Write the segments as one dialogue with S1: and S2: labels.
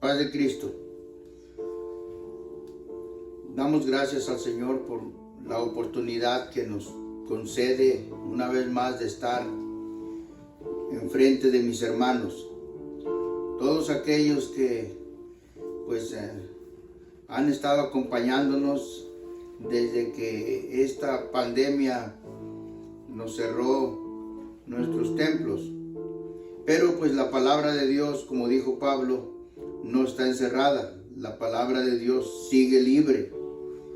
S1: Paz de Cristo. Damos gracias al Señor por la oportunidad que nos concede una vez más de estar enfrente de mis hermanos. Todos aquellos que han estado acompañándonos desde que esta pandemia nos cerró nuestros templos. Pero pues la palabra de Dios, como dijo Pablo, no está encerrada. La palabra de Dios sigue libre.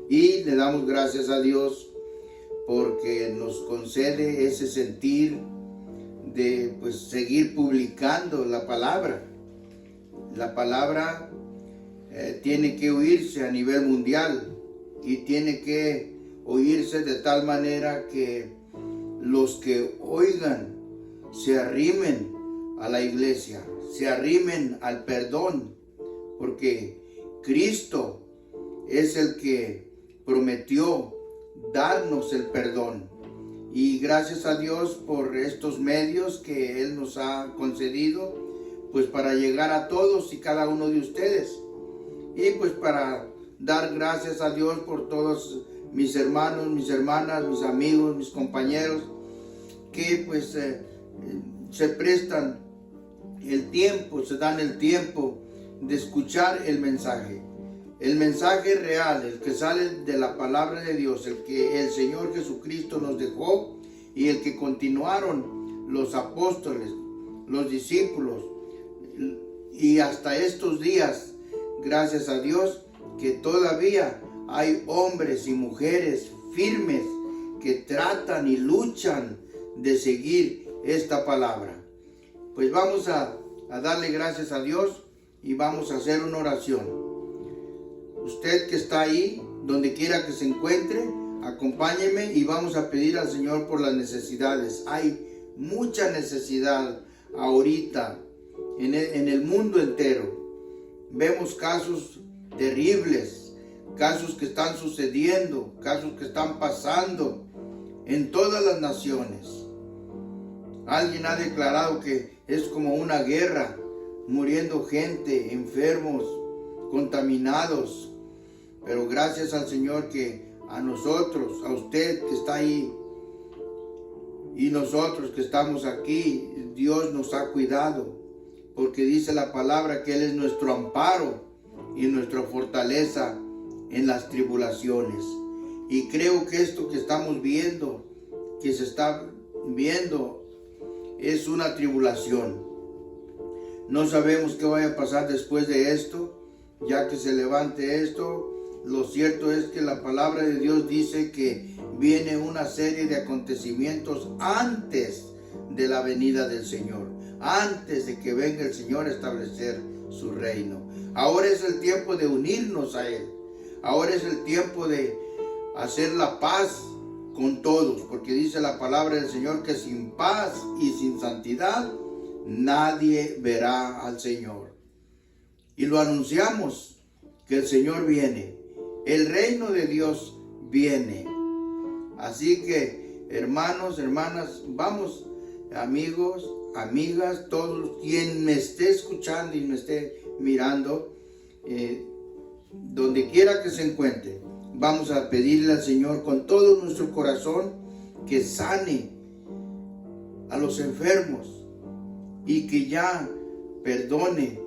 S1: Y le damos gracias a Dios porque nos concede ese sentir de seguir publicando la palabra. La palabra tiene que oírse a nivel mundial y tiene que oírse de tal manera que los que oigan se arrimen a la iglesia, se arrimen al perdón, porque Cristo es el que prometió darnos el perdón. Y gracias a Dios por estos medios que Él nos ha concedido, pues para llegar a todos y cada uno de ustedes. Y pues para dar gracias a Dios por todos mis hermanos, mis hermanas, mis amigos, mis compañeros, que se prestan el tiempo, se dan el tiempo de escuchar el mensaje real, el que sale de la palabra de Dios, el que el Señor Jesucristo nos dejó y el que continuaron los apóstoles, los discípulos, y hasta estos días, gracias a Dios, que todavía hay hombres y mujeres firmes que tratan y luchan de seguir esta palabra. Pues vamos a darle gracias a Dios y vamos a hacer una oración. Usted que está ahí, donde quiera que se encuentre, acompáñeme y vamos a pedir al Señor por las necesidades. Hay mucha necesidad ahorita en el mundo entero. Vemos casos terribles, casos que están sucediendo, casos que están pasando en todas las naciones. Alguien ha declarado que es como una guerra, muriendo gente, enfermos, contaminados. Pero gracias al Señor que a nosotros, a usted que está ahí y nosotros que estamos aquí, Dios nos ha cuidado, porque dice la palabra que Él es nuestro amparo y nuestra fortaleza en las tribulaciones. Y creo que esto que estamos viendo, que se está viendo, es una tribulación. No sabemos qué vaya a pasar después de esto, ya que se levante esto. Lo cierto es que la palabra de Dios dice que viene una serie de acontecimientos antes de la venida del Señor, antes de que venga el Señor a establecer su reino. Ahora es el tiempo de unirnos a Él. Ahora es el tiempo de hacer la paz con todos, porque dice la palabra del Señor que sin paz y sin santidad nadie verá al Señor. Y lo anunciamos que el Señor viene, el reino de Dios viene. Así que hermanos, hermanas, vamos, amigos, amigas, todos quien me esté escuchando y me esté mirando, donde quiera que se encuentre, vamos a pedirle al Señor con todo nuestro corazón que sane a los enfermos y que ya perdone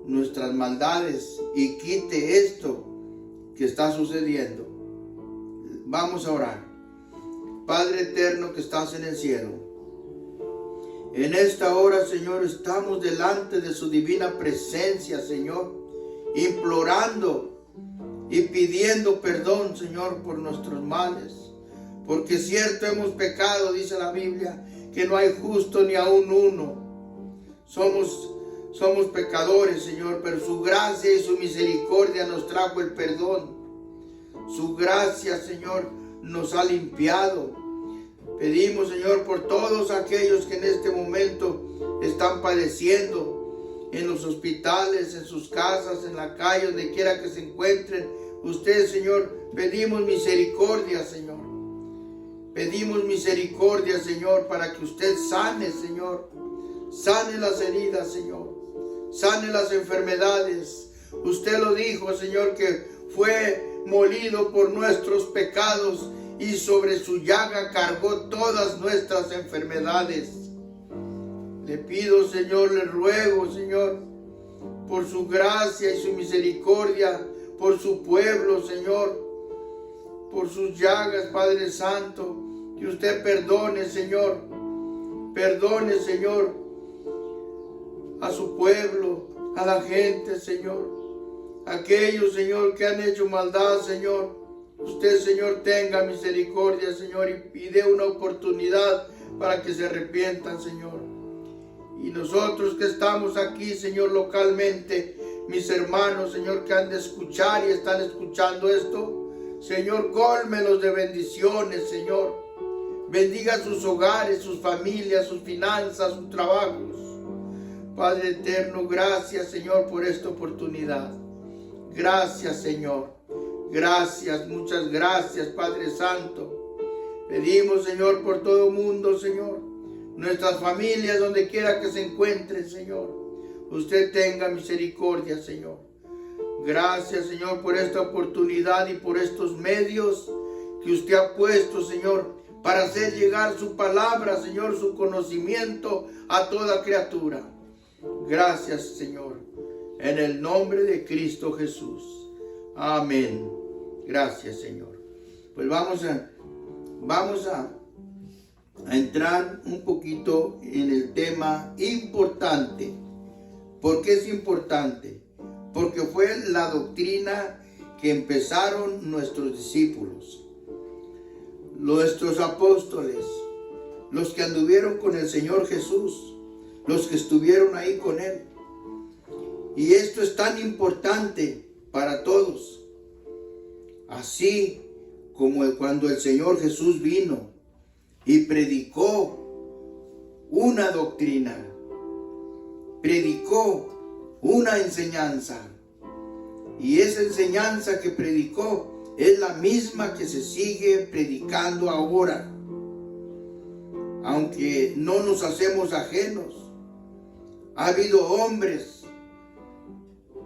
S1: nuestras maldades y quite esto que está sucediendo. Vamos a orar. Padre eterno que estás en el cielo, en esta hora, Señor, estamos delante de su divina presencia, Señor, implorando y pidiendo perdón, Señor, por nuestros males, porque cierto hemos pecado, dice la Biblia, que no hay justo ni aun uno. Somos pecadores, Señor, pero su gracia y su misericordia nos trajo el perdón. Su gracia, Señor, nos ha limpiado. Pedimos, Señor, por todos aquellos que en este momento están padeciendo en los hospitales, en sus casas, en la calle, donde quiera que se encuentren. Usted, Señor, pedimos misericordia, Señor. Pedimos misericordia, Señor, para que usted sane, Señor. Sane las heridas, Señor. sane las enfermedades. Usted lo dijo, Señor, que fue molido por nuestros pecados y sobre su llaga cargó todas nuestras enfermedades. Le pido, Señor, le ruego, Señor, por su gracia y su misericordia, por su pueblo, Señor, por sus llagas, Padre Santo, que usted perdone, Señor, a su pueblo, a la gente, Señor, aquellos, Señor, que han hecho maldad, Señor. Usted, Señor, tenga misericordia, Señor, y dé una oportunidad para que se arrepientan, Señor. Y nosotros que estamos aquí, Señor, localmente, mis hermanos, Señor, que han de escuchar y están escuchando esto, Señor, cólmelos de bendiciones, Señor. Bendiga sus hogares, sus familias, sus finanzas, sus trabajos. Padre eterno, gracias, Señor, por esta oportunidad. Gracias, Señor. Gracias, muchas gracias, Padre Santo. Pedimos, Señor, por todo el mundo, Señor. Nuestras familias, donde quiera que se encuentren, Señor. Usted tenga misericordia, Señor. Gracias, Señor, por esta oportunidad y por estos medios que usted ha puesto, Señor, para hacer llegar su palabra, Señor, su conocimiento a toda criatura. Gracias, Señor, en el nombre de Cristo Jesús. Amén. Gracias, Señor. Pues vamos a entrar un poquito en el tema importante. ¿Por qué es importante? Porque fue la doctrina que empezaron nuestros discípulos, nuestros apóstoles, los que anduvieron con el Señor Jesús, los que estuvieron ahí con Él. Y esto es tan importante para todos. Así como cuando el Señor Jesús vino y predicó una doctrina, predicó una enseñanza. Y esa enseñanza que predicó es la misma que se sigue predicando ahora. Aunque no nos hacemos ajenos, ha habido hombres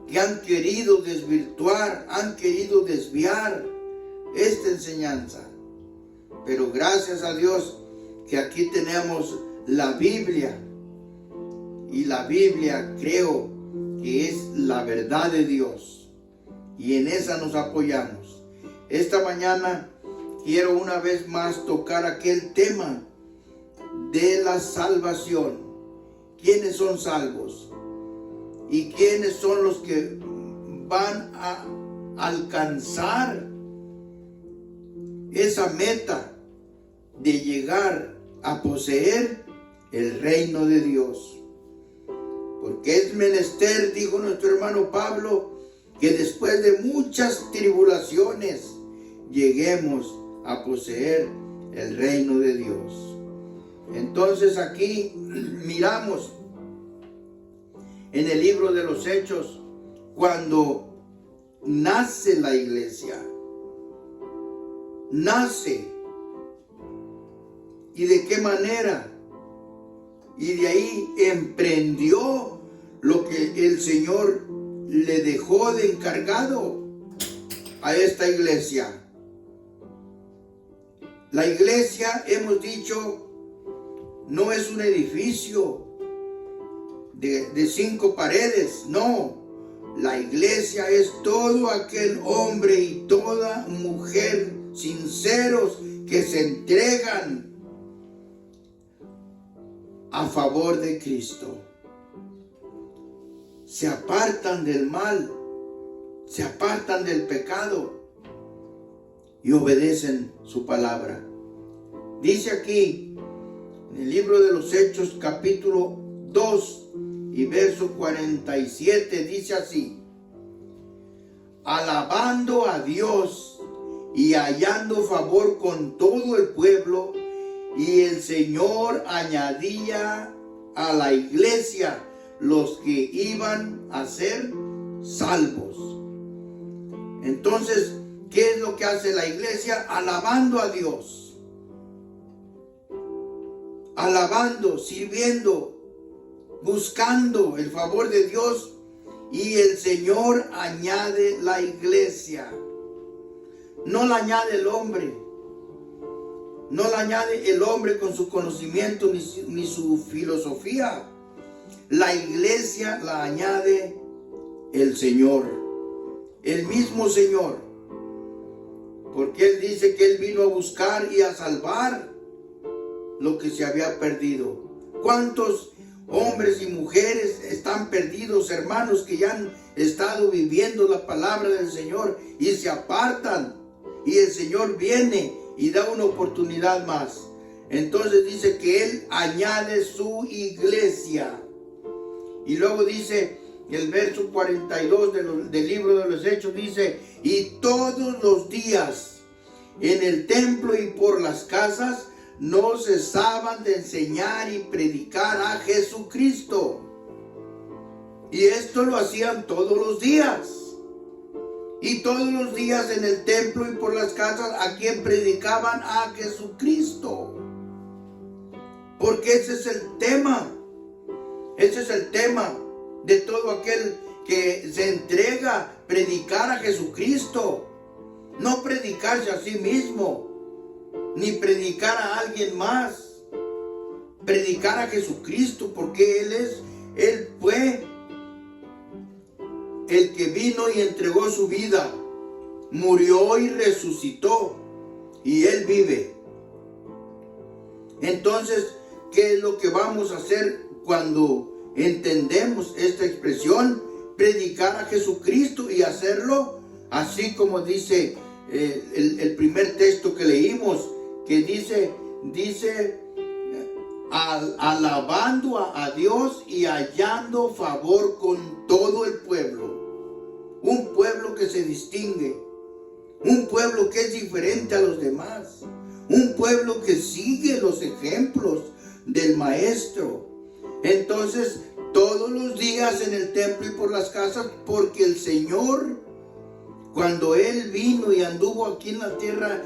S1: que han querido desvirtuar, han querido desviar esta enseñanza. Pero gracias a Dios que aquí tenemos la Biblia. Y la Biblia creo que es la verdad de Dios. Y en esa nos apoyamos. Esta mañana quiero una vez más tocar aquel tema de la salvación. ¿Quiénes son salvos? ¿Y quiénes son los que van a alcanzar esa meta de llegar a poseer el reino de Dios? Porque es menester, dijo nuestro hermano Pablo, que después de muchas tribulaciones lleguemos a poseer el reino de Dios. Entonces aquí miramos en el libro de los Hechos, cuando nace la iglesia, nace, y de qué manera, y de ahí emprendió lo que el Señor le dejó de encargado a esta iglesia. La iglesia, hemos dicho, no es un edificio de 5 paredes, no. La iglesia es todo aquel hombre y toda mujer sinceros que se entregan a favor de Cristo. Se apartan del mal, se apartan del pecado y obedecen su palabra. Dice aquí en el libro de los Hechos, capítulo 2 y verso 47, dice así: alabando a Dios y hallando favor con todo el pueblo, y el Señor añadía a la iglesia los que iban a ser salvos. Entonces, ¿qué es lo que hace la iglesia? Alabando a Dios, alabando, sirviendo buscando el favor de Dios, y el Señor añade la iglesia. No la añade el hombre. No la añade el hombre con su conocimiento ni su filosofía. La iglesia la añade el Señor, el mismo Señor. Porque Él dice que Él vino a buscar y a salvar lo que se había perdido. ¿Cuántos hombres y mujeres están perdidos, hermanos, que ya han estado viviendo la palabra del Señor y se apartan? Y el Señor viene y da una oportunidad más. Entonces dice que Él añade su iglesia. Y luego dice el verso 42 del libro de los Hechos, dice: y todos los días en el templo y por las casas no cesaban de enseñar y predicar a Jesucristo. Y esto lo hacían todos los días. Y todos los días en el templo y por las casas, ¿a quien predicaban? A Jesucristo. Porque ese es el tema. Ese es el tema de todo aquel que se entrega, predicar a Jesucristo. No predicarse a sí mismo, ni predicar a alguien más. Predicar a Jesucristo, porque Él fue el que vino y entregó su vida, murió y resucitó, y Él vive. Entonces, ¿qué es lo que vamos a hacer cuando entendemos esta expresión? Predicar a Jesucristo y hacerlo así como dice el primer texto que leímos, que dice alabando a Dios y hallando favor con todo el pueblo. Un pueblo que se distingue, un pueblo que es diferente a los demás, un pueblo que sigue los ejemplos del Maestro. Entonces, todos los días en el templo y por las casas, porque el Señor, cuando Él vino y anduvo aquí en la tierra,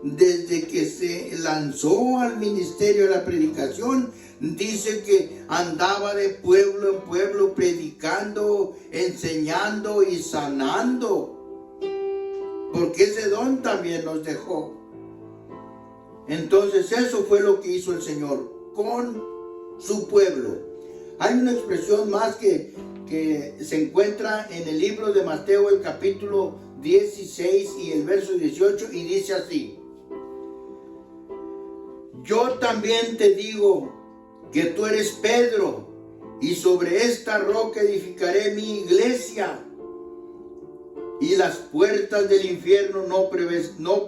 S1: desde que se lanzó al ministerio de la predicación, dice que andaba de pueblo en pueblo predicando, enseñando y sanando, porque ese don también nos dejó. Entonces eso fue lo que hizo el Señor con su pueblo. Hay una expresión más que se encuentra en el libro de Mateo, el capítulo 16 y el verso 18, y dice así: yo también te digo que tú eres Pedro, y sobre esta roca edificaré mi iglesia, y las puertas del infierno no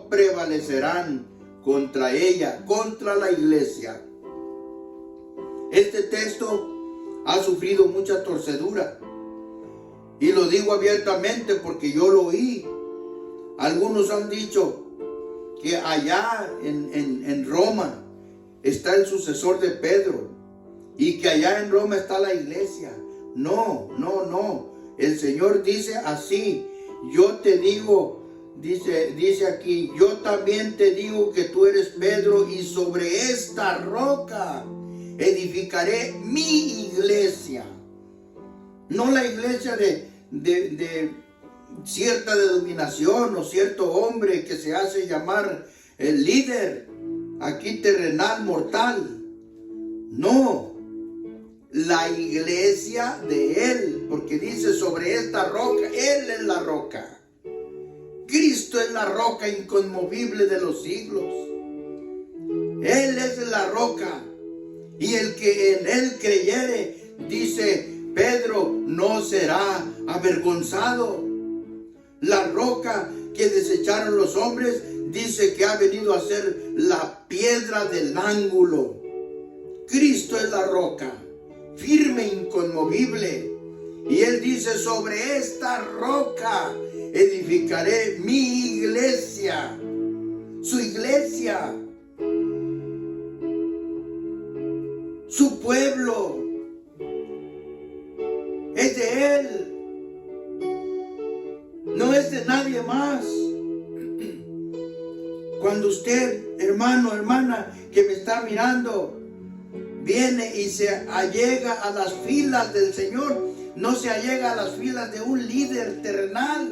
S1: prevalecerán contra ella, contra la iglesia. Este texto ha sufrido mucha torcedura, y lo digo abiertamente porque yo lo oí. Algunos han dicho que allá en Roma está el sucesor de Pedro, y que allá en Roma está la iglesia. No. El Señor dice así: yo te digo, dice aquí, yo también te digo que tú eres Pedro, y sobre esta roca edificaré mi iglesia. No la iglesia de cierta denominación o cierto hombre que se hace llamar el líder aquí terrenal, mortal. No, la iglesia de Él, porque dice sobre esta roca. Él es la roca. Cristo es la roca inconmovible de los siglos. Él es la roca, y el que en Él creyere, dice Pedro, no será avergonzado. La roca que desecharon los hombres, dice que ha venido a ser la piedra del ángulo. Cristo es la roca, firme, inconmovible. Y Él dice, sobre esta roca edificaré mi iglesia. Su iglesia, su pueblo, es de Él, no es de nadie más. Cuando usted, hermano, hermana, que me está mirando, viene y se allega a las filas del Señor, no se allega a las filas de un líder terrenal.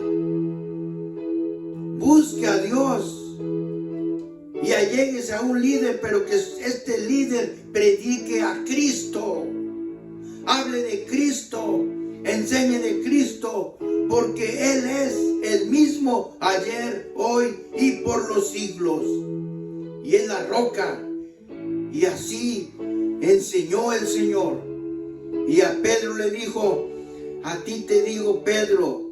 S1: Busque a Dios y alléguese a un líder, pero que este líder predique a Cristo, hable de Cristo, enseñe de Cristo, porque Él es el mismo ayer, hoy y por los siglos, y es la roca. Y así enseñó el Señor. Y a Pedro le dijo: a ti te digo, Pedro,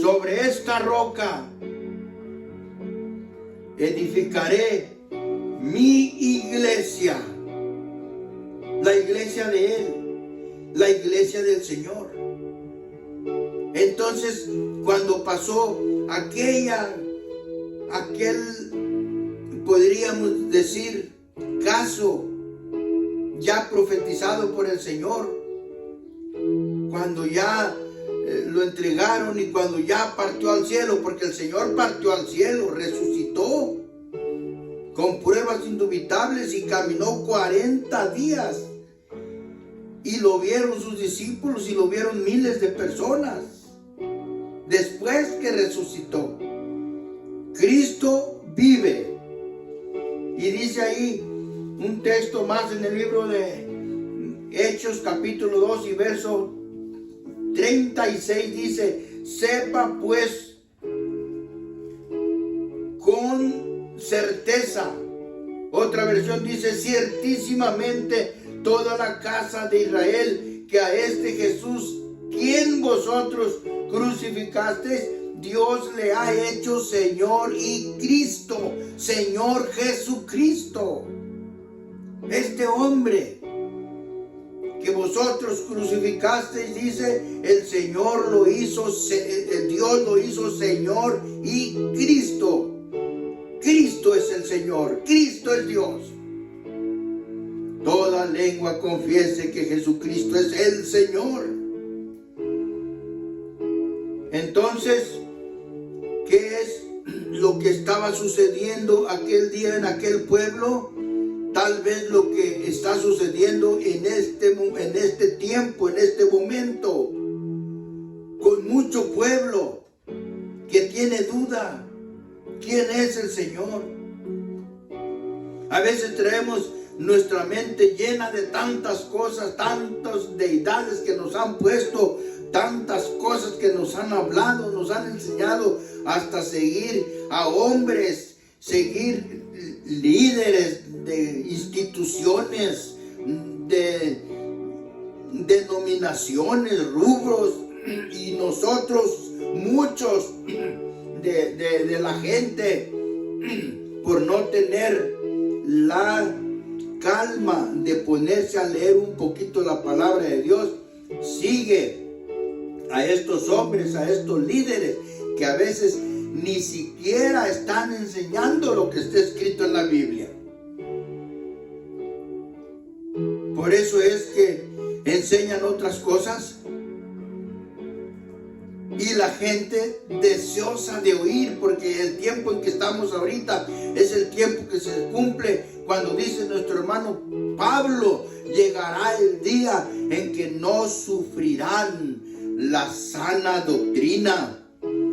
S1: sobre esta roca edificaré mi iglesia, la iglesia de Él, la iglesia del Señor. Entonces, cuando pasó aquel, podríamos decir, caso ya profetizado por el Señor, cuando ya lo entregaron y cuando ya partió al cielo, porque el Señor partió al cielo, resucitó con pruebas indubitables y caminó 40 días y lo vieron sus discípulos y lo vieron miles de personas después que resucitó. Cristo vive. Y dice ahí un texto más en el libro de Hechos capítulo 2 y verso 36, dice: sepa pues con certeza. Otra versión dice: ciertísimamente toda la casa de Israel, que a este Jesús, quien vosotros crucificasteis, Dios le ha hecho Señor y Cristo, Señor Jesucristo. Este hombre que vosotros crucificasteis, dice, el Señor lo hizo, Dios lo hizo Señor y Cristo. Cristo es el Señor, Cristo es Dios. Toda lengua confiese que Jesucristo es el Señor. Entonces, ¿qué es lo que estaba sucediendo aquel día en aquel pueblo? Tal vez lo que está sucediendo en este tiempo, en este momento, con mucho pueblo que tiene duda. ¿Quién es el Señor? A veces traemos nuestra mente llena de tantas cosas, tantas deidades que nos han puesto, tantas cosas que nos han hablado, nos han enseñado, hasta seguir a hombres, seguir líderes de instituciones, de denominaciones, rubros, y nosotros, muchos de la gente, por no tener la calma de ponerse a leer un poquito la palabra de Dios, sigue a estos hombres, a estos líderes que a veces ni siquiera están enseñando lo que está escrito en la Biblia. Por eso es que enseñan otras cosas y la gente deseosa de oír, porque el tiempo en que estamos ahorita es el tiempo que se cumple cuando dice nuestro hermano Pablo: llegará el día en que no sufrirán la sana doctrina.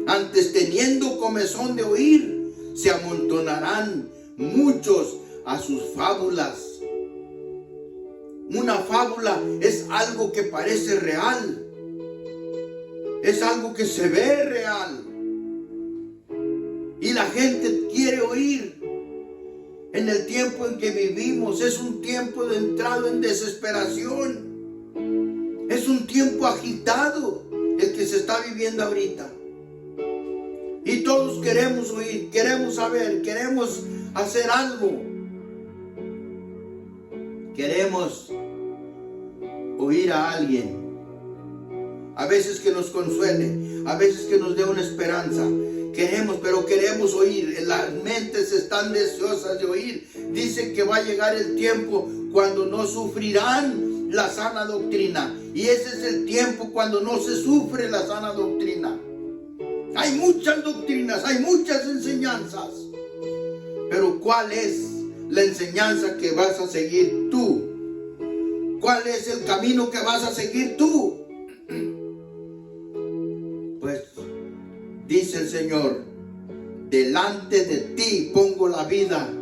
S1: Antes, teniendo comezón de oír, se amontonarán muchos a sus fábulas. Una fábula es algo que parece real, es algo que se ve real, y la gente quiere oír. En el tiempo en que vivimos es un tiempo de entrado en desesperación, es un tiempo agitado el que se está viviendo ahorita, y todos queremos oír, queremos saber, queremos hacer algo, queremos oír a alguien, a veces que nos consuele, a veces que nos dé una esperanza. Pero queremos oír. Las mentes están deseosas de oír. Dice que va a llegar el tiempo cuando no sufrirán la sana doctrina, y ese es el tiempo cuando no se sufre la sana doctrina. Hay muchas doctrinas, hay muchas enseñanzas, pero ¿cuál es la enseñanza que vas a seguir tú? ¿Cuál es el camino que vas a seguir tú? Pues dice el Señor, delante de ti pongo la vida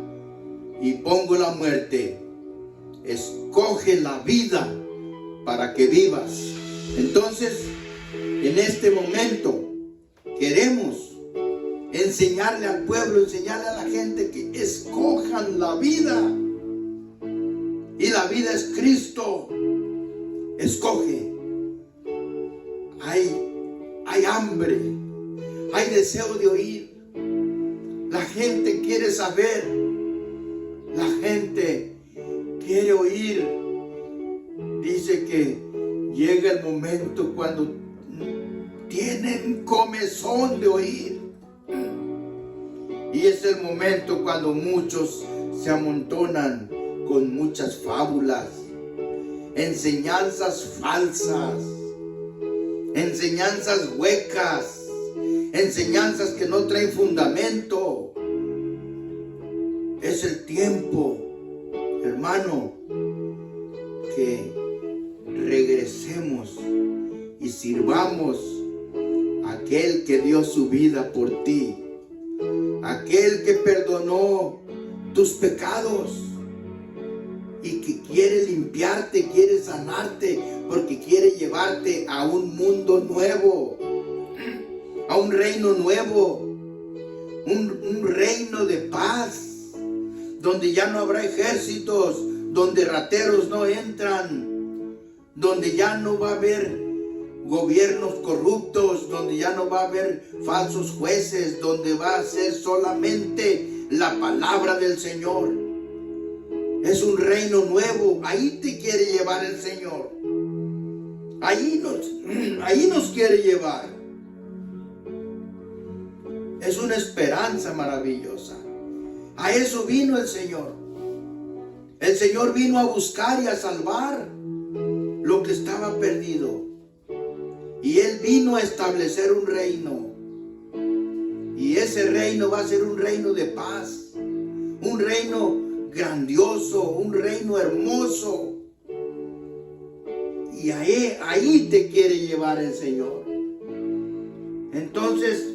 S1: y pongo la muerte. Escoge la vida para que vivas. Entonces, en este momento queremos enseñarle al pueblo, enseñarle a la gente que escojan la vida. Y la vida es Cristo. Escoge. Hay hambre, hay deseo de oír. La gente quiere saber. La gente quiere oír. Dice que llega el momento cuando tienen comezón de oír. Y es el momento cuando muchos se amontonan con muchas fábulas, enseñanzas falsas, enseñanzas huecas, enseñanzas que no traen fundamento. Es el tiempo, hermano, que regresemos y sirvamos a aquel que dio su vida por ti, aquel que perdonó tus pecados y que quiere limpiarte, quiere sanarte, porque quiere llevarte a un mundo nuevo, a un reino nuevo, un reino de paz, donde ya no habrá ejércitos, donde rateros no entran, donde ya no va a haber gobiernos corruptos, donde ya no va a haber falsos jueces, donde va a ser solamente la palabra del Señor. Es un reino nuevo. Ahí te quiere llevar el Señor. Ahí nos quiere llevar. Es una esperanza maravillosa. A eso vino el Señor. El Señor vino a buscar y a salvar lo que estaba perdido. Y Él vino a establecer un reino. Y ese reino va a ser un reino de paz. Un reino grandioso, un reino hermoso. Y ahí te quiere llevar el Señor. Entonces,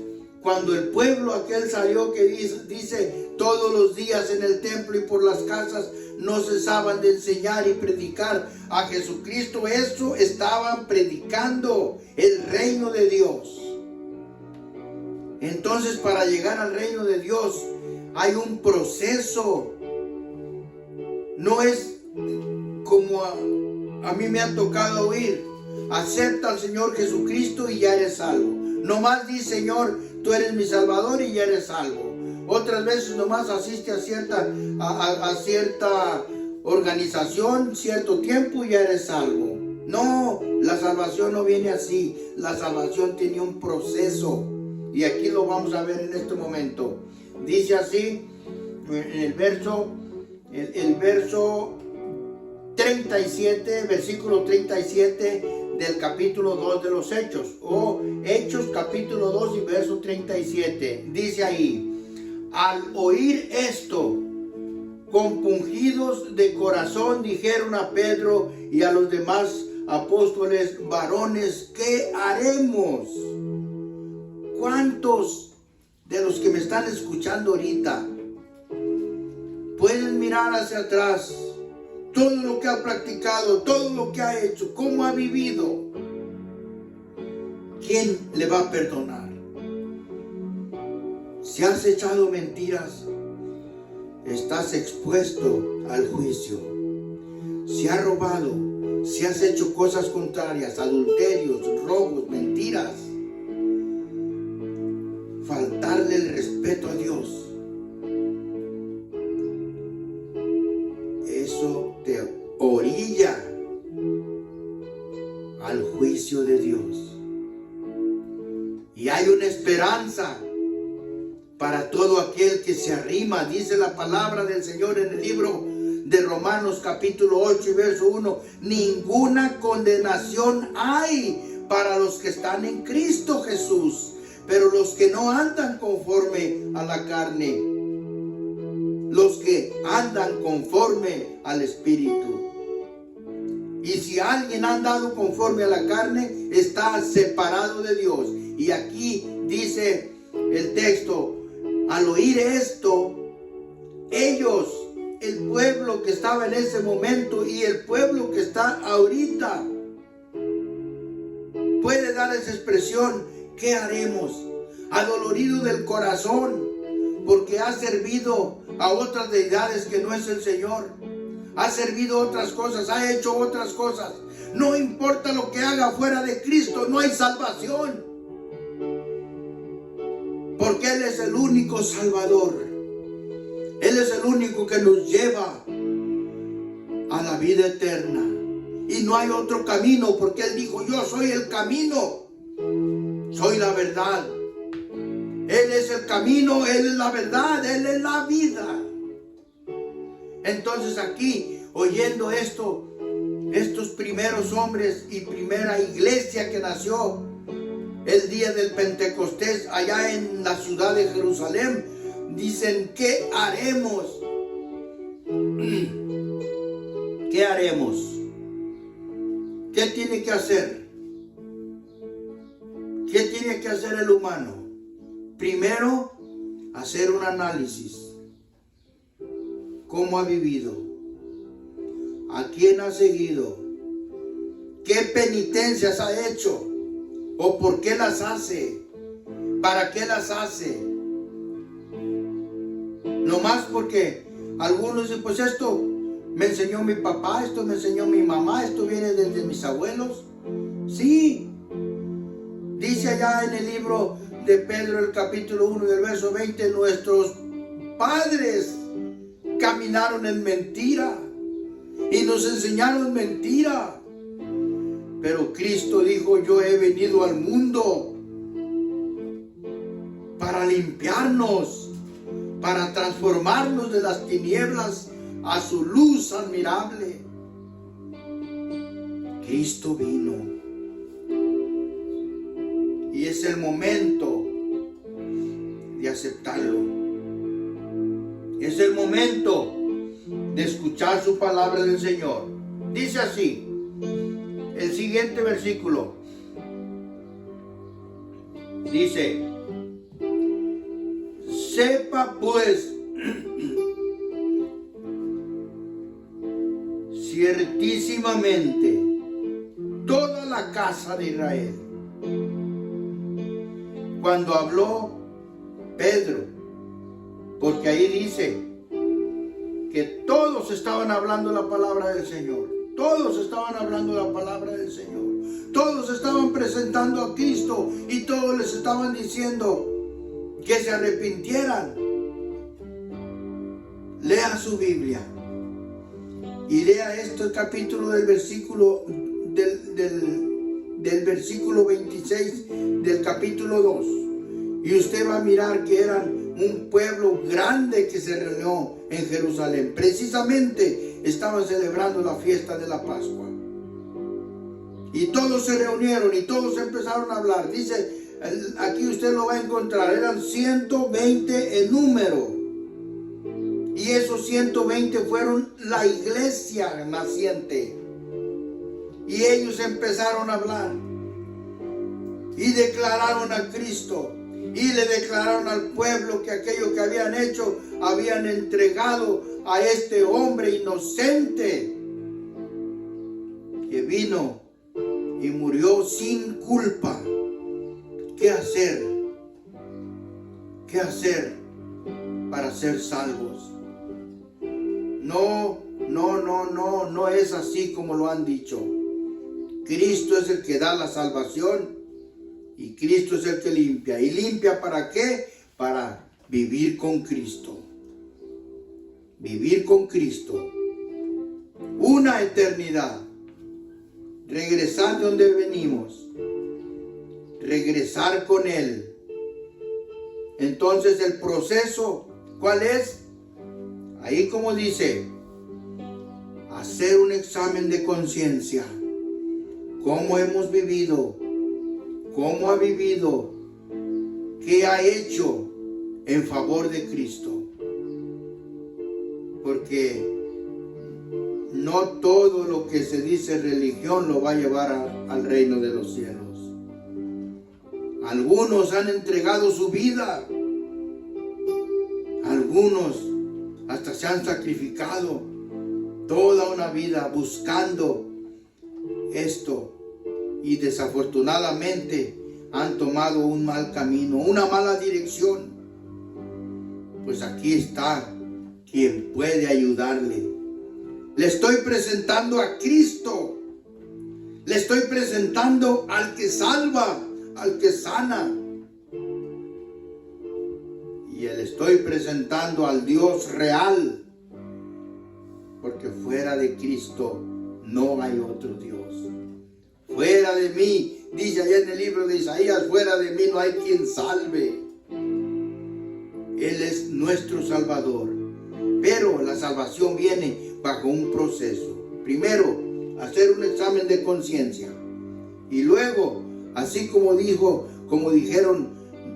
S1: cuando el pueblo aquel salió, que dice todos los días en el templo y por las casas no cesaban de enseñar y predicar a Jesucristo, eso estaban predicando el reino de Dios. Entonces, para llegar al reino de Dios hay un proceso. No es como a mí me ha tocado oír: acepta al Señor Jesucristo y ya eres salvo. Nomás di: Señor, tú eres mi Salvador, y ya eres salvo. Otras veces nomás asiste a cierta organización, cierto tiempo, y ya eres salvo. No, la salvación no viene así. La salvación tiene un proceso. Y aquí lo vamos a ver en este momento. Dice así en el verso 37, versículo 37 del capítulo 2 de los Hechos, o Hechos capítulo 2 y verso 37. Dice ahí: al oír esto, compungidos de corazón, dijeron a Pedro y a los demás apóstoles: varones, ¿qué haremos? ¿Cuántos de los que me están escuchando ahorita pueden mirar hacia atrás todo lo que ha practicado, todo lo que ha hecho, cómo ha vivido? ¿Quién le va a perdonar? Si has echado mentiras, estás expuesto al juicio. Si has robado, si has hecho cosas contrarias, adulterios, robos, mentiras, faltarle el respeto a Dios, eso te orilla al juicio de Dios. Y hay una esperanza para todo aquel que se arrima. Dice la palabra del Señor en el libro de Romanos capítulo 8 y verso 1: ninguna condenación hay para los que están en Cristo Jesús, pero los que no andan conforme a la carne. los que andan conforme al Espíritu. Y si alguien ha andado conforme a la carne, está separado de Dios. Y aquí dice el texto, al oír esto, ellos, el pueblo que estaba en ese momento y el pueblo que está ahorita, puede dar esa expresión, ¿qué haremos? Adolorido del corazón, porque ha servido a otras deidades que no es el Señor. Ha servido otras cosas, ha hecho otras cosas. No importa lo que haga fuera de Cristo, no hay salvación. Porque Él es el único Salvador. Él es el único que nos lleva a la vida eterna. Y no hay otro camino, porque Él dijo, yo soy el camino, soy la verdad. Él es el camino, Él es la verdad, Él es la vida. Entonces aquí, oyendo esto, estos primeros hombres y primera iglesia que nació el día del Pentecostés allá en la ciudad de Jerusalén, dicen, ¿qué haremos? ¿Qué haremos? ¿Qué tiene que hacer? ¿Qué tiene que hacer el humano? Primero, hacer un análisis. ¿Cómo ha vivido? ¿A quién ha seguido? ¿Qué penitencias ha hecho? ¿O por qué las hace? ¿Para qué las hace? No más porque algunos dicen, pues esto me enseñó mi papá, esto me enseñó mi mamá, esto viene desde mis abuelos. Sí, dice allá en el libro de Pedro, el capítulo 1 y el verso 20, nuestros padres caminaron en mentira y nos enseñaron mentira. Pero Cristo dijo, yo he venido al mundo para limpiarnos, para transformarnos de las tinieblas a su luz admirable. Cristo vino. Y es el momento de aceptarlo. Es el momento de escuchar su palabra del Señor. Dice así, el siguiente versículo. Dice, sepa pues ciertísimamente toda la casa de Israel. Cuando habló Pedro, porque ahí dice que todos estaban hablando la palabra del Señor, todos estaban hablando la palabra del Señor, todos estaban presentando a Cristo y todos les estaban diciendo que se arrepintieran. Lea su Biblia y lea el capítulo del versículo del versículo 26 del capítulo 2, y usted va a mirar que eran un pueblo grande que se reunió en Jerusalén. Precisamente estaban celebrando la fiesta de la Pascua y todos se reunieron y todos empezaron a hablar. Dice, aquí usted lo va a encontrar, eran 120 en número, y esos 120 fueron la iglesia naciente. Y ellos empezaron a hablar y declararon a Cristo y le declararon al pueblo que aquello que habían hecho, habían entregado a este hombre inocente que vino y murió sin culpa. ¿Qué hacer? ¿Qué hacer para ser salvos? No es así como lo han dicho. Cristo es el que da la salvación y Cristo es el que limpia. ¿Y limpia para qué? Para vivir con Cristo. Vivir con Cristo. Una eternidad. Regresar de donde venimos. Regresar con Él. Entonces el proceso, ¿cuál es? Ahí como dice, hacer un examen de conciencia. ¿Cómo hemos vivido? ¿Cómo ha vivido? ¿Qué ha hecho en favor de Cristo? porque no todo lo que se dice religión lo va a llevar al reino de los cielos. Algunos han entregado su vida, algunos hasta se han sacrificado toda una vida buscando esto, y desafortunadamente han tomado un mal camino, una mala dirección. Pues aquí está quien puede ayudarle. Le estoy presentando a Cristo. Le estoy presentando al que salva, al que sana. Y le estoy presentando al Dios real. Porque fuera de Cristo no hay otro Dios. Fuera de mí, dice allá en el libro de Isaías, fuera de mí no hay quien salve. Él es nuestro Salvador. Pero la salvación viene bajo un proceso. Primero, hacer un examen de conciencia. Y luego, así como dijeron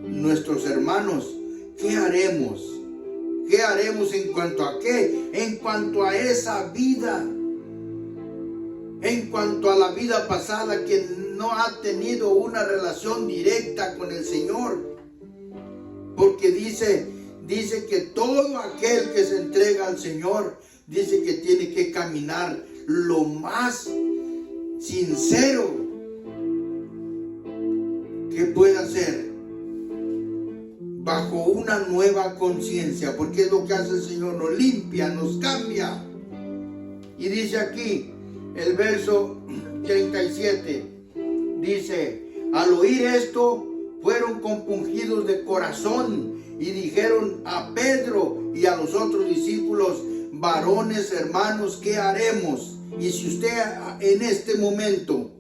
S1: nuestros hermanos, ¿qué haremos? ¿Qué haremos en cuanto a qué? En cuanto a esa vida. En cuanto a la vida pasada que no ha tenido una relación directa con el Señor. Porque dice que todo aquel que se entrega al Señor, dice que tiene que caminar lo más sincero que pueda ser, bajo una nueva conciencia, porque es lo que hace el Señor, nos limpia, nos cambia. Y dice aquí el verso 37, dice: al oír esto fueron compungidos de corazón y dijeron a Pedro y a los otros discípulos: varones, hermanos, ¿qué haremos? Y si usted en este momento,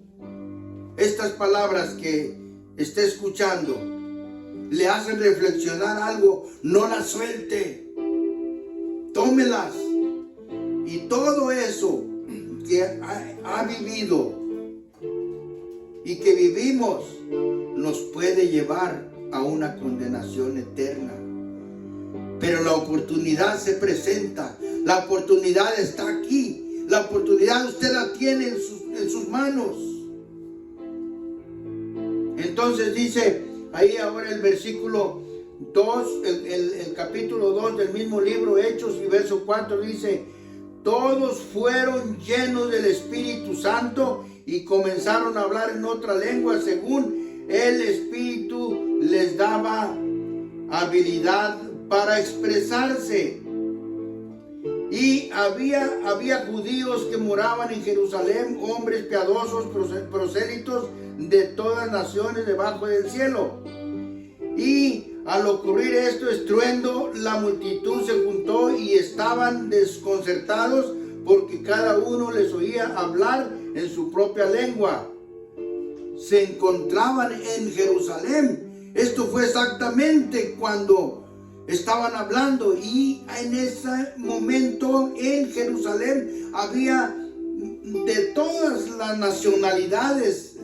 S1: estas palabras que está escuchando le hacen reflexionar algo, no las suelte, tómelas. Y todo eso que ha vivido y que vivimos nos puede llevar a una condenación eterna. Pero la oportunidad se presenta, la oportunidad está aquí, la oportunidad usted la tiene en sus manos. Entonces dice ahí ahora el versículo 2, el capítulo 2 del mismo libro Hechos, y verso 4 dice: todos fueron llenos del Espíritu Santo y comenzaron a hablar en otra lengua según el Espíritu les daba habilidad para expresarse. Y había judíos que moraban en Jerusalén, hombres piadosos, prosélitos de todas naciones debajo del cielo. Y al ocurrir esto estruendo, la multitud se juntó y estaban desconcertados porque cada uno les oía hablar en su propia lengua. Se encontraban en Jerusalén. Esto fue exactamente cuando estaban hablando, y en ese momento en Jerusalén había de todas las nacionalidades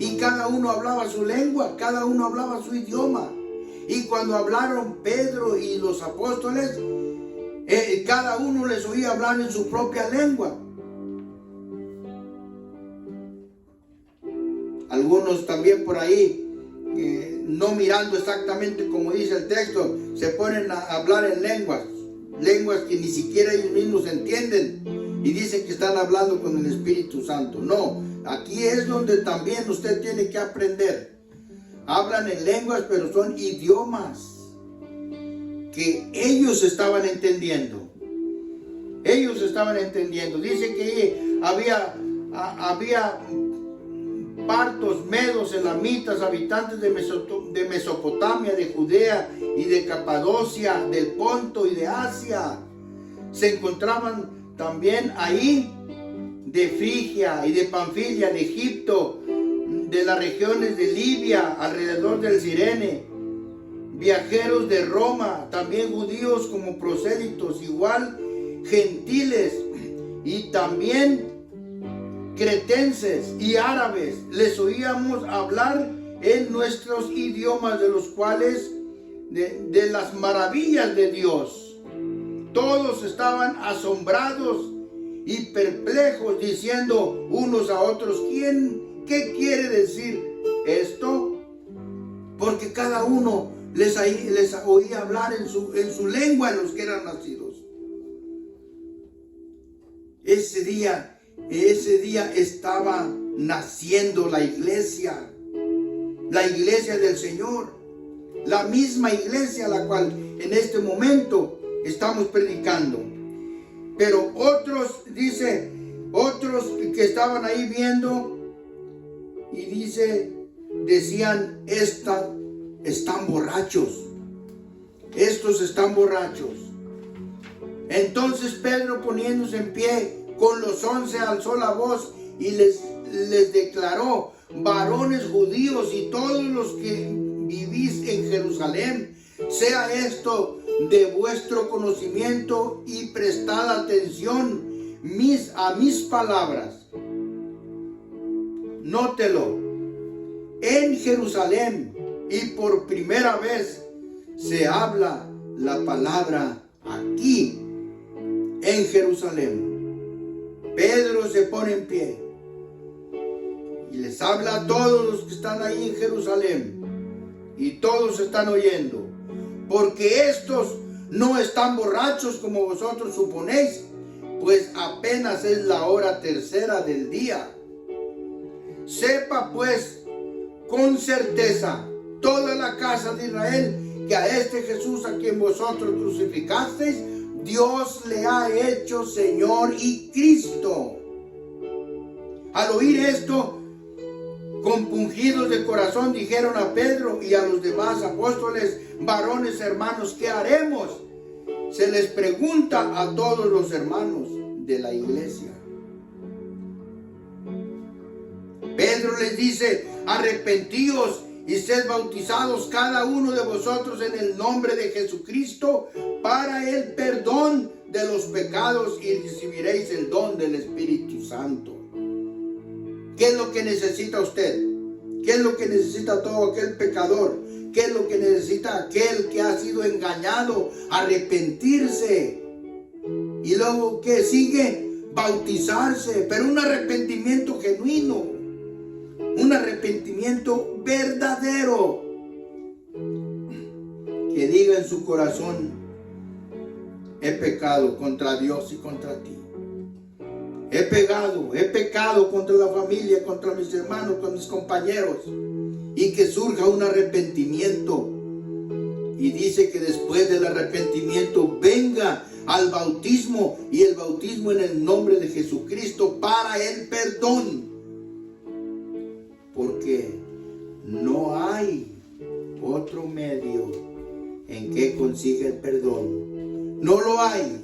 S1: y cada uno hablaba su lengua, cada uno hablaba su idioma. Y cuando hablaron Pedro y los apóstoles, cada uno les oía hablar en su propia lengua. Algunos también por ahí, no mirando exactamente como dice el texto, se ponen a hablar en lenguas que ni siquiera ellos mismos entienden, y dicen que están hablando con el Espíritu Santo. No, aquí es donde también usted tiene que aprender. Hablan en lenguas, pero son idiomas que ellos estaban entendiendo. Ellos estaban entendiendo. Dice que había partos, medos, elamitas, habitantes de Mesopotamia, de Judea y de Capadocia, del Ponto y de Asia. Se encontraban también ahí de Frigia y de Panfilia, de Egipto, de las regiones de Libia, alrededor del Cirene, viajeros de Roma, también judíos como prosélitos, igual gentiles, y también cretenses y árabes. Les oíamos hablar en nuestros idiomas, de los cuales de las maravillas de Dios. todos estaban asombrados y perplejos, diciendo unos a otros, ¿qué quiere decir esto? Porque cada uno les oía hablar en su lengua a los que eran nacidos. Ese día estaba naciendo la iglesia del Señor, la misma iglesia a la cual en este momento estamos predicando. Pero otros que estaban ahí viendo, y decían, están borrachos, estos están borrachos. Entonces Pedro, poniéndose en pie con los 11, alzó la voz y les declaró: varones judíos y todos los que vivís en Jerusalén, sea esto de vuestro conocimiento y prestad atención a mis palabras. Nótelo, en Jerusalén y por primera vez se habla la palabra aquí en Jerusalén. Pedro se pone en pie y les habla a todos los que están ahí en Jerusalén, y todos están oyendo, porque estos no están borrachos como vosotros suponéis, pues apenas es la hora tercera del día. Sepa pues con certeza toda la casa de Israel que a este Jesús a quien vosotros crucificasteis, Dios le ha hecho Señor y Cristo. Al oír esto, compungidos de corazón, dijeron a Pedro y a los demás apóstoles: varones hermanos, ¿qué haremos? Se les pregunta a todos los hermanos de la iglesia. Pedro les dice: arrepentíos y sed bautizados cada uno de vosotros en el nombre de Jesucristo para el perdón de los pecados, y recibiréis el don del Espíritu Santo. ¿Qué es lo que necesita usted? ¿Qué es lo que necesita todo aquel pecador? ¿Qué es lo que necesita aquel que ha sido engañado? Arrepentirse. Y luego, ¿qué sigue? Bautizarse, pero un arrepentimiento genuino, un arrepentimiento verdadero, que diga en su corazón: he pecado contra Dios y contra ti. He pecado contra la familia, contra mis hermanos, con mis compañeros. Y que surja un arrepentimiento. Y dice que después del arrepentimiento venga al bautismo, y el bautismo en el nombre de Jesucristo para el perdón. Porque no hay otro medio en que consiga el perdón. No lo hay.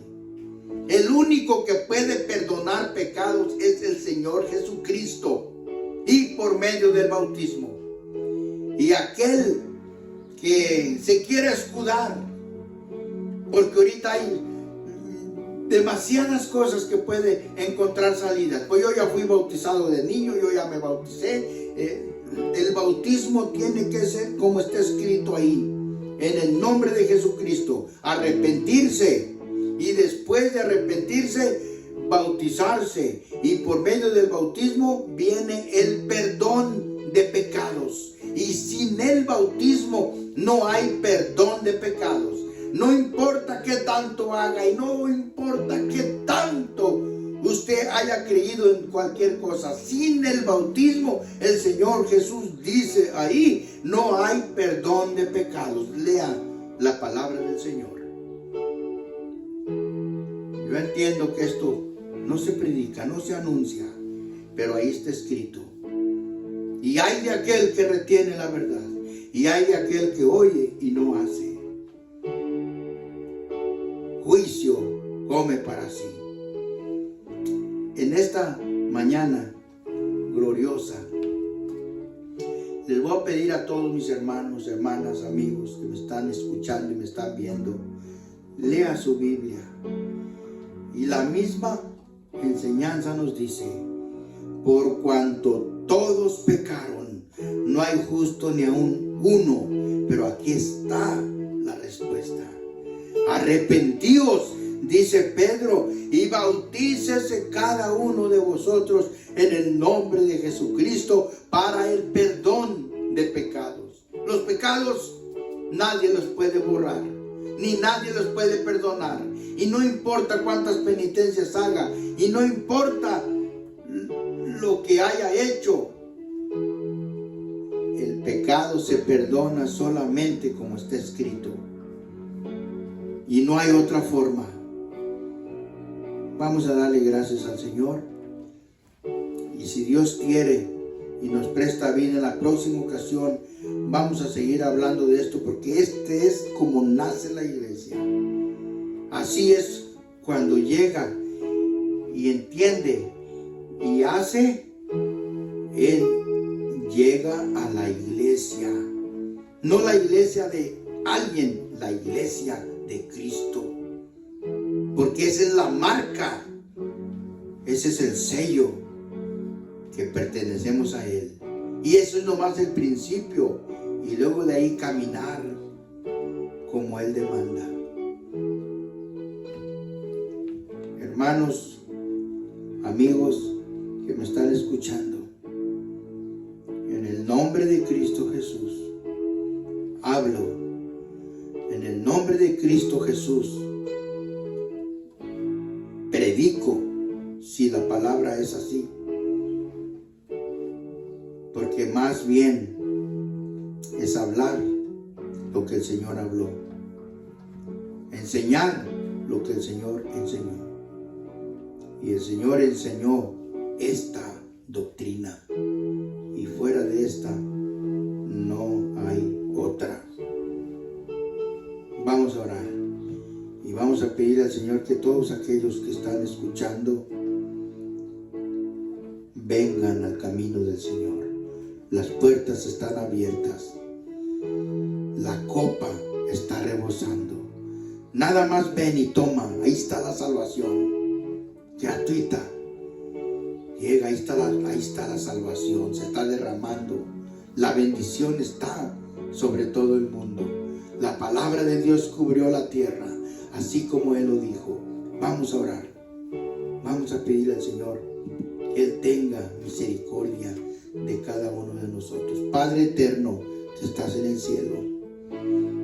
S1: El único que puede perdonar pecados es el Señor Jesucristo, y por medio del bautismo. Y aquel que se quiera escudar, porque ahorita hay demasiadas cosas que puede encontrar salidas. Pues yo ya fui bautizado de niño, yo ya me bauticé. El bautismo tiene que ser como está escrito ahí, en el nombre de Jesucristo. Arrepentirse, y después de arrepentirse, bautizarse, y por medio del bautismo viene el perdón de pecados. Y sin el bautismo no hay perdón de pecados. No importa qué tanto haga, y no importa qué tanto usted haya creído en cualquier cosa, sin el bautismo, el Señor Jesús dice ahí, no hay perdón de pecados. Lea la palabra del Señor. Yo entiendo que esto no se predica, no se anuncia, pero ahí está escrito. Y hay de aquel que retiene la verdad, y hay de aquel que oye y no hace. Juicio come para sí. En esta mañana gloriosa, les voy a pedir a todos mis hermanos, hermanas, amigos que me están escuchando y me están viendo, lea su Biblia. Y la misma enseñanza nos dice: por cuanto todos pecaron, no hay justo ni aun uno. Pero aquí está la respuesta: arrepentíos Dice Pedro, y bautícese cada uno de vosotros en el nombre de Jesucristo para el perdón de pecados. Los pecados nadie los puede borrar, ni nadie los puede perdonar. Y no importa cuántas penitencias haga, y no importa lo que haya hecho, el pecado se perdona solamente como está escrito. Y no hay otra forma. Vamos a darle gracias al Señor. Y si Dios quiere y nos presta vida en la próxima ocasión, vamos a seguir hablando de esto, porque este es como nace la iglesia. Así es cuando llega y entiende y hace, Él llega a la iglesia. No la iglesia de alguien, la iglesia de Cristo. Porque esa es la marca, ese es el sello, que pertenecemos a Él. Y eso es nomás el principio, y luego de ahí caminar como Él demanda. Hermanos, amigos que me están escuchando, en el nombre de Cristo Jesús, hablo, en el nombre de Cristo Jesús, predico, si la palabra es así, porque más bien es hablar lo que el Señor habló, enseñar lo que el Señor enseñó. Y el Señor enseñó esta doctrina, y fuera de esta no hay otra. Vamos a orar y vamos a pedir al Señor que todos aquellos que están escuchando vengan al camino del Señor. Las puertas están abiertas, la copa está rebosando. Nada más ven y toma, ahí está la salvación gratuita. Llega, ahí está la salvación, se está derramando. La bendición está sobre todo el mundo. La palabra de Dios cubrió la tierra, así como Él lo dijo. Vamos a orar. Vamos a pedir al Señor que Él tenga misericordia de cada uno de nosotros. Padre eterno, que estás en el cielo,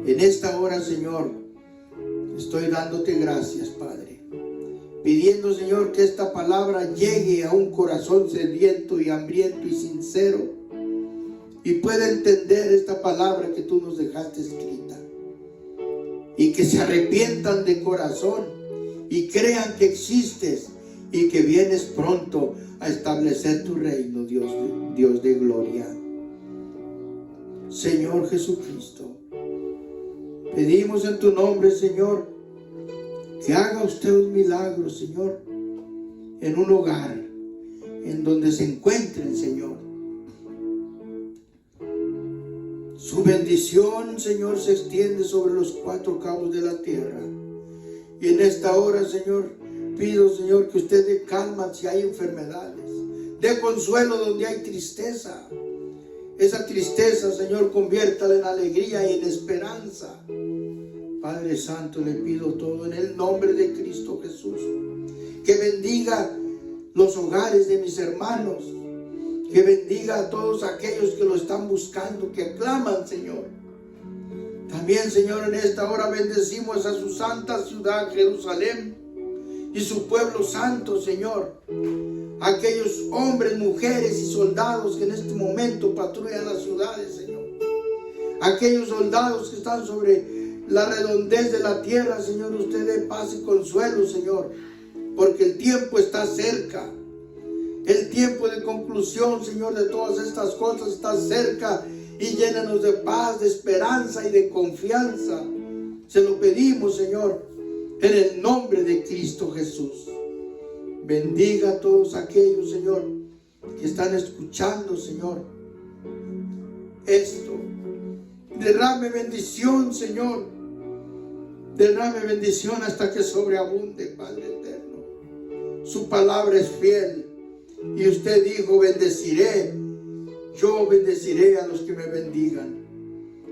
S1: en esta hora, Señor, estoy dándote gracias, Padre, pidiendo, Señor, que esta palabra llegue a un corazón sediento y hambriento y sincero, y pueda entender esta palabra que tú nos dejaste escrita, y que se arrepientan de corazón y crean que existes y que vienes pronto a establecer tu reino, Dios de gloria. Señor Jesucristo, pedimos en tu nombre, Señor, que haga usted un milagro, Señor, en un hogar en donde se encuentren, Señor. Su bendición, Señor, se extiende sobre los cuatro cabos de la tierra. Y en esta hora, Señor, pido, Señor, que usted dé calma si hay enfermedades, dé consuelo donde hay tristeza. Esa tristeza, Señor, conviértala en alegría y en esperanza. Padre Santo, le pido todo en el nombre de Cristo Jesús. Que bendiga los hogares de mis hermanos. Que bendiga a todos aquellos que lo están buscando, que claman, Señor. También, Señor, en esta hora bendecimos a su santa ciudad, Jerusalén, y su pueblo santo, Señor. Aquellos hombres, mujeres y soldados que en este momento patrullan las ciudades, Señor. Aquellos soldados que están sobre la redondez de la tierra, Señor, usted dé paz y consuelo, Señor, porque el tiempo está cerca. El tiempo de conclusión, Señor, de todas estas cosas está cerca, y llénanos de paz, de esperanza y de confianza. Se lo pedimos, Señor, en el nombre de Cristo Jesús. Bendiga a todos aquellos, Señor, que están escuchando, Señor, esto. Derrame bendición, Señor. Derrame bendición hasta que sobreabunde, Padre eterno. Su palabra es fiel. Y usted dijo, bendeciré. Yo bendeciré a los que me bendigan.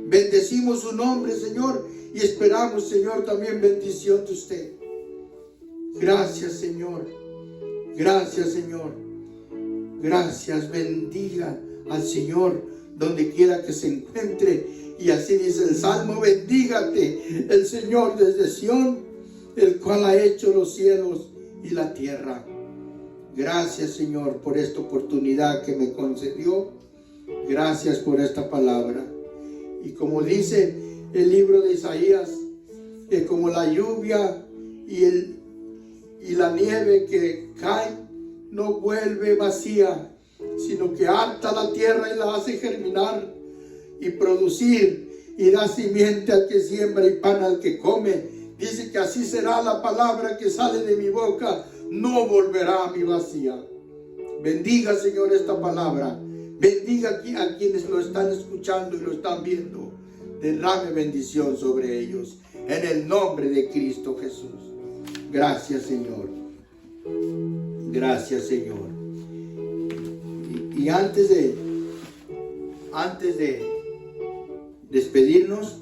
S1: Bendecimos su nombre, Señor, y esperamos, Señor, también bendición de usted. Gracias, Señor. Gracias, Señor. Gracias. Bendiga al Señor donde quiera que se encuentre. Y así dice el Salmo: bendígate el Señor desde Sión, el cual ha hecho los cielos y la tierra. Gracias, Señor, por esta oportunidad que me concedió. Gracias por esta palabra. Y como dice el libro de Isaías, que como la lluvia y la nieve que cae no vuelve vacía, sino que harta la tierra y la hace germinar y producir, y da simiente al que siembra y pan al que come. Dice que así será la palabra que sale de mi boca, no volverá a mí vacía. Bendiga, Señor, esta palabra. Bendiga a quienes lo están escuchando y lo están viendo. Derrame bendición sobre ellos, en el nombre de Cristo Jesús. Gracias, Señor. Gracias, Señor. Y antes de despedirnos,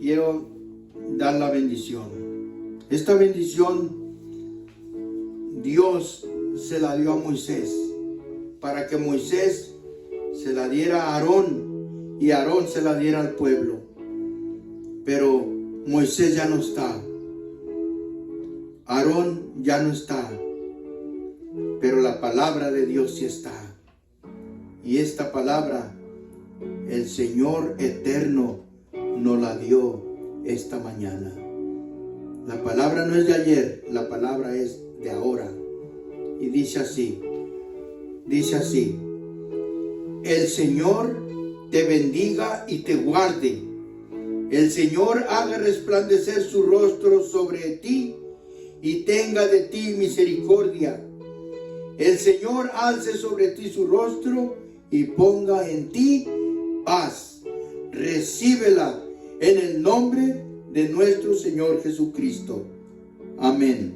S1: quiero dar la bendición. Esta bendición Dios se la dio a Moisés, para que Moisés se la diera a Aarón y Aarón se la diera al pueblo. Pero Moisés ya no está, Aarón ya no está, pero la palabra de Dios sí está. Y esta palabra el Señor eterno nos la dio esta mañana. La palabra no es de ayer, la palabra es de ahora. Y dice así: el Señor te bendiga y te guarde. El Señor haga resplandecer su rostro sobre ti y tenga de ti misericordia. El Señor alce sobre ti su rostro y ponga en ti paz. Recíbela en el nombre de nuestro Señor Jesucristo. Amén.